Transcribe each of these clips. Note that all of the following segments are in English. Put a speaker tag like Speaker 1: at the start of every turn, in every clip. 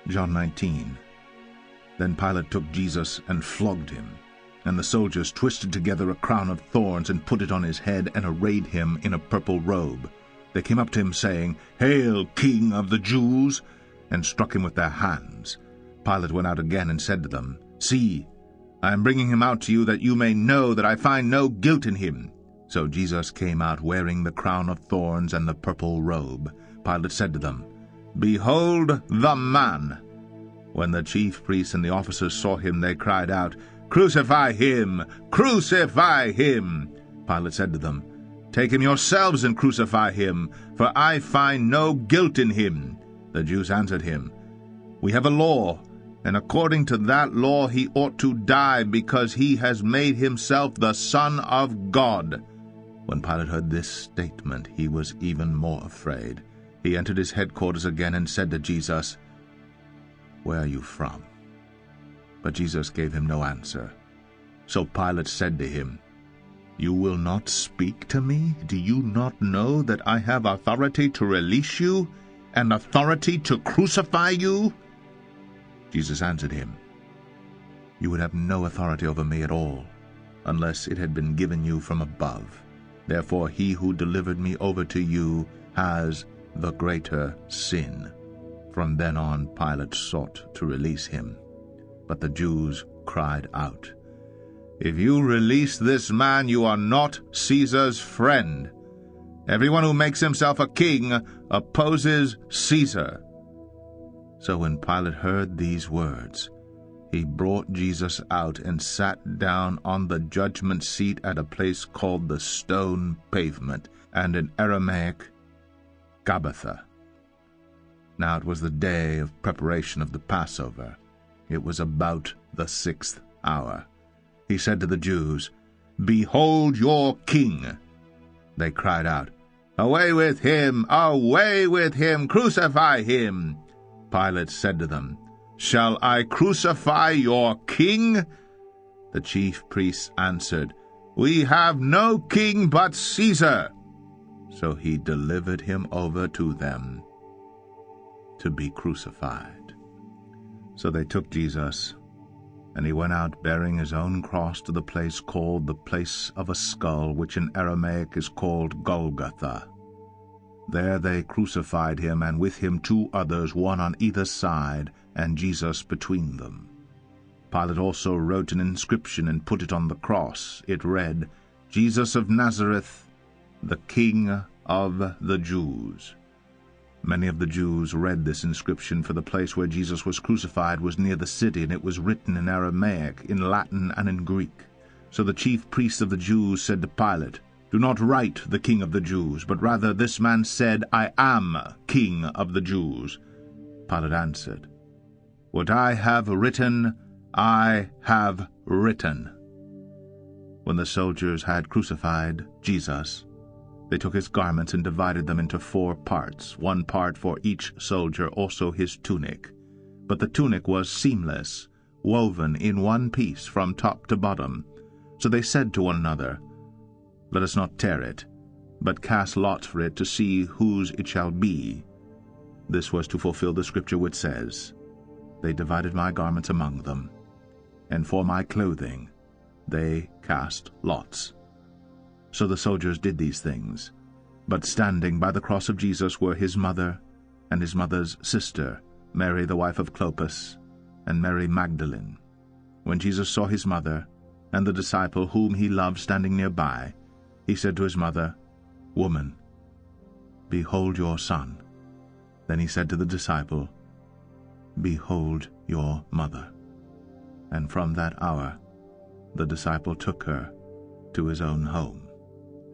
Speaker 1: John 19. Then Pilate took Jesus and flogged him. And the soldiers twisted together a crown of thorns and put it on his head and arrayed him in a purple robe. They came up to him, saying, "Hail, King of the Jews!" and struck him with their hands. Pilate went out again and said to them, "See, I am bringing him out to you that you may know that I find no guilt in him." So Jesus came out wearing the crown of thorns and the purple robe. Pilate said to them, "Behold the man!" When the chief priests and the officers saw him, they cried out, "Crucify him! Crucify him!" Pilate said to them, "Take him yourselves and crucify him, for I find no guilt in him." The Jews answered him, "We have a law, and according to that law he ought to die, because he has made himself the Son of God." When Pilate heard this statement, he was even more afraid. He entered his headquarters again and said to Jesus, "Where are you from?" But Jesus gave him no answer. So Pilate said to him, "You will not speak to me? Do you not know that I have authority to release you and authority to crucify you?" Jesus answered him, "You would have no authority over me at all, unless it had been given you from above. Therefore he who delivered me over to you has the greater sin." From then on Pilate sought to release him. But the Jews cried out, "If you release this man, you are not Caesar's friend. Everyone who makes himself a king opposes Caesar." So when Pilate heard these words, he brought Jesus out and sat down on the judgment seat at a place called the Stone Pavement, and in Aramaic, Gabbatha. Now it was the day of preparation of the Passover. It was about the 6th hour. He said to the Jews, "Behold your king!" They cried out, "Away with him! Away with him! Crucify him!" Pilate said to them, "Shall I crucify your king?" The chief priests answered, "We have no king but Caesar." So he delivered him over to them to be crucified. So they took Jesus, and he went out bearing his own cross to the place called the Place of a Skull, which in Aramaic is called Golgotha. There they crucified him, and with him 2 others, one on either side, and Jesus between them. Pilate also wrote an inscription and put it on the cross. It read, "Jesus of Nazareth, the King of the Jews." Many of the Jews read this inscription, for the place where Jesus was crucified was near the city, and it was written in Aramaic, in Latin, and in Greek. So the chief priests of the Jews said to Pilate, "Do not write the King of the Jews, but rather this man said, 'I am King of the Jews.'" Pilate answered, "What I have written, I have written." When the soldiers had crucified Jesus, they took his garments and divided them into 4 parts, 1 part for each soldier, also his tunic. But the tunic was seamless, woven in one piece from top to bottom. So they said to one another, "Let us not tear it, but cast lots for it to see whose it shall be." This was to fulfill the scripture which says, "They divided my garments among them, and for my clothing they cast lots." So the soldiers did these things. But standing by the cross of Jesus were his mother and his mother's sister, Mary the wife of Clopas, and Mary Magdalene. When Jesus saw his mother and the disciple whom he loved standing nearby, he said to his mother, "Woman, behold your son." Then he said to the disciple, "Behold your mother." And from that hour the disciple took her to his own home.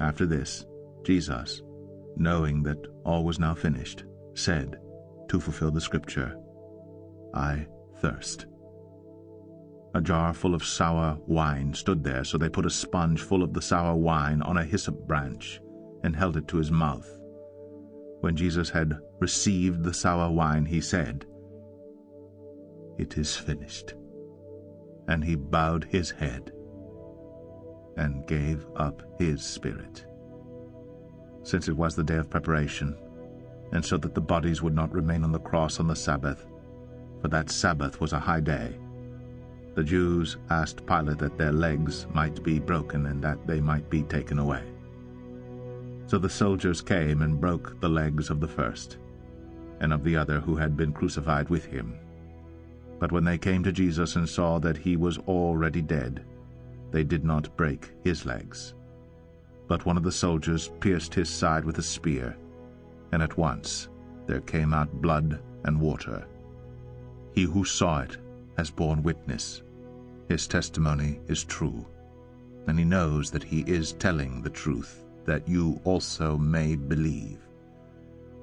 Speaker 1: After this, Jesus, knowing that all was now finished, said, to fulfill the scripture, "I thirst." A jar full of sour wine stood there, so they put a sponge full of the sour wine on a hyssop branch and held it to his mouth. When Jesus had received the sour wine, he said, "It is finished." And he bowed his head and gave up his spirit. Since it was the day of preparation, and so that the bodies would not remain on the cross on the Sabbath, for that Sabbath was a high day. The Jews asked Pilate that their legs might be broken and that they might be taken away. So the soldiers came and broke the legs of the first, and of the other who had been crucified with him. But when they came to Jesus and saw that he was already dead, they did not break his legs. But one of the soldiers pierced his side with a spear, and at once there came out blood and water. He who saw it has borne witness. His testimony is true, and he knows that he is telling the truth, that you also may believe.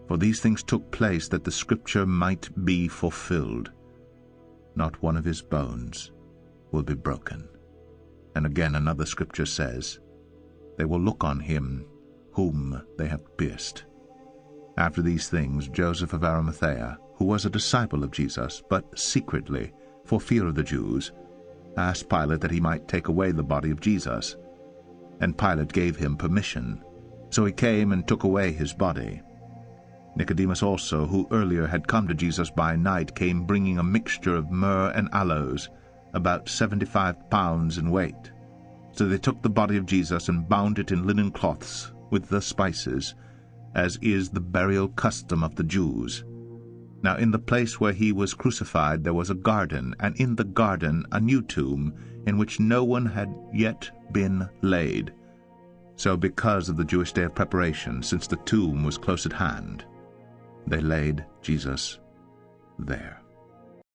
Speaker 1: For these things took place that the scripture might be fulfilled. Not one of his bones will be broken. And again another scripture says, they will look on him whom they have pierced. After these things, Joseph of Arimathea, who was a disciple of Jesus, but secretly, for fear of the Jews, asked Pilate that he might take away the body of Jesus. And Pilate gave him permission. So he came and took away his body. Nicodemus also, who earlier had come to Jesus by night, came bringing a mixture of myrrh and aloes, about 75 pounds in weight. So they took the body of Jesus and bound it in linen cloths with the spices, as is the burial custom of the Jews. Now in the place where he was crucified there was a garden, and in the garden a new tomb, in which no one had yet been laid. So because of the Jewish day of preparation, since the tomb was close at hand, they laid Jesus there.